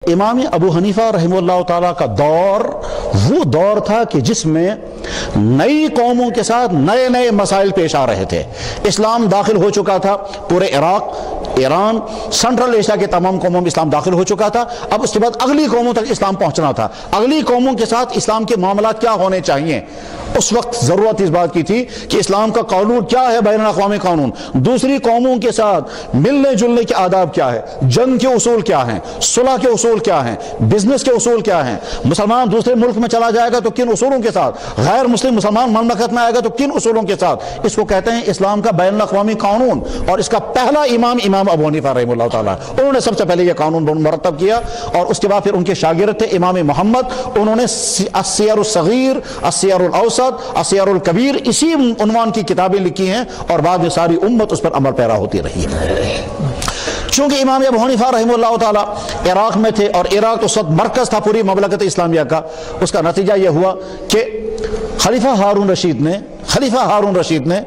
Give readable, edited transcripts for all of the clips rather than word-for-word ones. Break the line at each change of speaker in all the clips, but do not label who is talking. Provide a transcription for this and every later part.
امام ابو حنیفہ رحمہ اللہ تعالیٰ کا دور وہ دور تھا کہ جس میں نئی قوموں کے ساتھ نئے نئے مسائل پیش آ رہے تھے۔ اسلام داخل ہو چکا تھا پورے عراق، ایران، سنٹرل ایشیا کے تمام قوموں میں اسلام داخل ہو چکا تھا۔ اب اس کے بعد اگلی قوموں تک اسلام پہنچنا تھا۔ اگلی قوموں کے ساتھ اسلام کے معاملات کیا ہونے چاہیے، اس وقت ضرورت اس بات کی تھی کہ اسلام کا قانون کیا ہے، بین الاقوامی قانون، دوسری قوموں کے ساتھ ملنے جلنے کے آداب کیا ہے، جنگ کے اصول کیا ہیں، صلح کے اصول کیا ہیں، بزنس کے اصول کیا ہیں، مسلمان دوسرے ملک میں چلا جائے گا تو کن اصولوں کے ساتھ، غیر مسلم مسلمان مملکت میں آئے گا تو کن اصولوں کے ساتھ۔ اس کو کہتے ہیں اسلام کا بین الاقوامی قانون، اور اس کا پہلا امام ابو حنیفہ رحمہ اللہ تعالیٰ، انہوں نے سب سے پہلے یہ قانون مرتب کیا، اور اس کے بعد پھر ان کے شاگرد تھے امام محمد، انہوں نے السیر الصغیر، السیر الاوسط، السیر الکبیر، اسی عنوان کی کتابیں لکھی ہیں، اور بعد میں ساری امت اس پر عمل پیرا ہوتی رہی ہے۔ چونکہ امام ابو حنیفہ رحمہ اللہ تعالیٰ عراق میں تھے، اور عراق تو سب مرکز تھا پوری مملکت اسلامیہ کا، اس کا نتیجہ یہ ہوا کہ خلیفہ ہارون رشید نے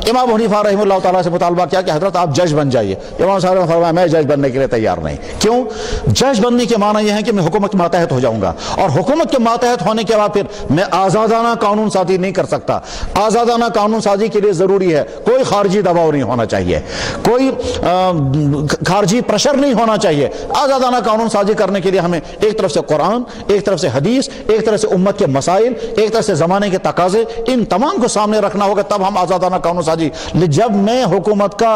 امام ابو حنیفہ رحمہ اللہ تعالیٰ سے مطالبہ کیا کہ حضرت آپ جج بن جائیے۔ امام صاحب نے فرمایا میں جج بننے کے لیے تیار نہیں۔ کیوں؟ جج بننے کے معنی یہ ہے کہ میں حکومت کے ماتحت ہو جاؤں گا، اور حکومت کے ماتحت ہونے کے بعد پھر میں آزادانہ قانون سازی نہیں کر سکتا۔ آزادانہ قانون سازی کے لیے ضروری ہے کوئی خارجی دباؤ نہیں ہونا چاہیے، کوئی خارجی پریشر نہیں ہونا چاہیے۔ آزادانہ قانون سازی کرنے کے لیے ہمیں ایک طرف سے قرآن، ایک طرف سے حدیث، ایک طرف سے امت کے مسائل، ایک طرف سے زمانے کے تقاضے، ان تمام کو سامنے رکھنا ہوگا، تب ہم آزادانہ قانون سازی۔ جب میں حکومت کا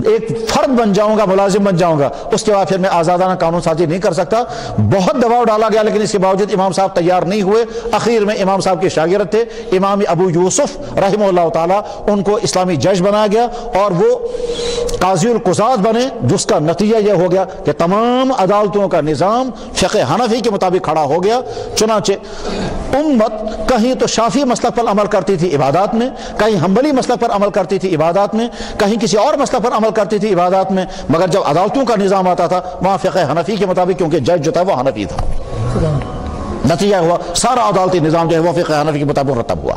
ایک فرد بن جاؤں گا، ملازم بن جاؤں گا، اس کے بعد پھر میں آزادانہ قانون سازی نہیں کر سکتا۔ بہت دباؤ ڈالا گیا، لیکن اس کے باوجود امام صاحب تیار نہیں ہوئے۔ اخیر میں امام صاحب کے شاگرد تھے امام ابو یوسف رحمہ اللہ تعالیٰ، ان کو اسلامی جج بنایا گیا، اور وہ قاضی القضات بنے، جس کا نتیجہ یہ ہو گیا کہ تمام عدالتوں کا نظام فقہ حنفی کے مطابق کھڑا ہو گیا۔ چنانچہ امت کہیں تو شافعی مسلک پر عمل کرتی تھی عبادات میں، کہیں حنبلی مسلک پر عمل کرتی تھی عبادات میں، کہیں کسی اور مسلک پر عمل کرتی تھی عبادات میں، مگر جب عدالتوں کا نظام آتا تھا وہاں فقہ حنفی کے مطابق، کیونکہ جج جو تھا وہ حنفی تھا۔ نتیجہ ہوا سارا عدالتی نظام جو ہے وہ فقہ حنفی کے مطابق مرتب ہوا۔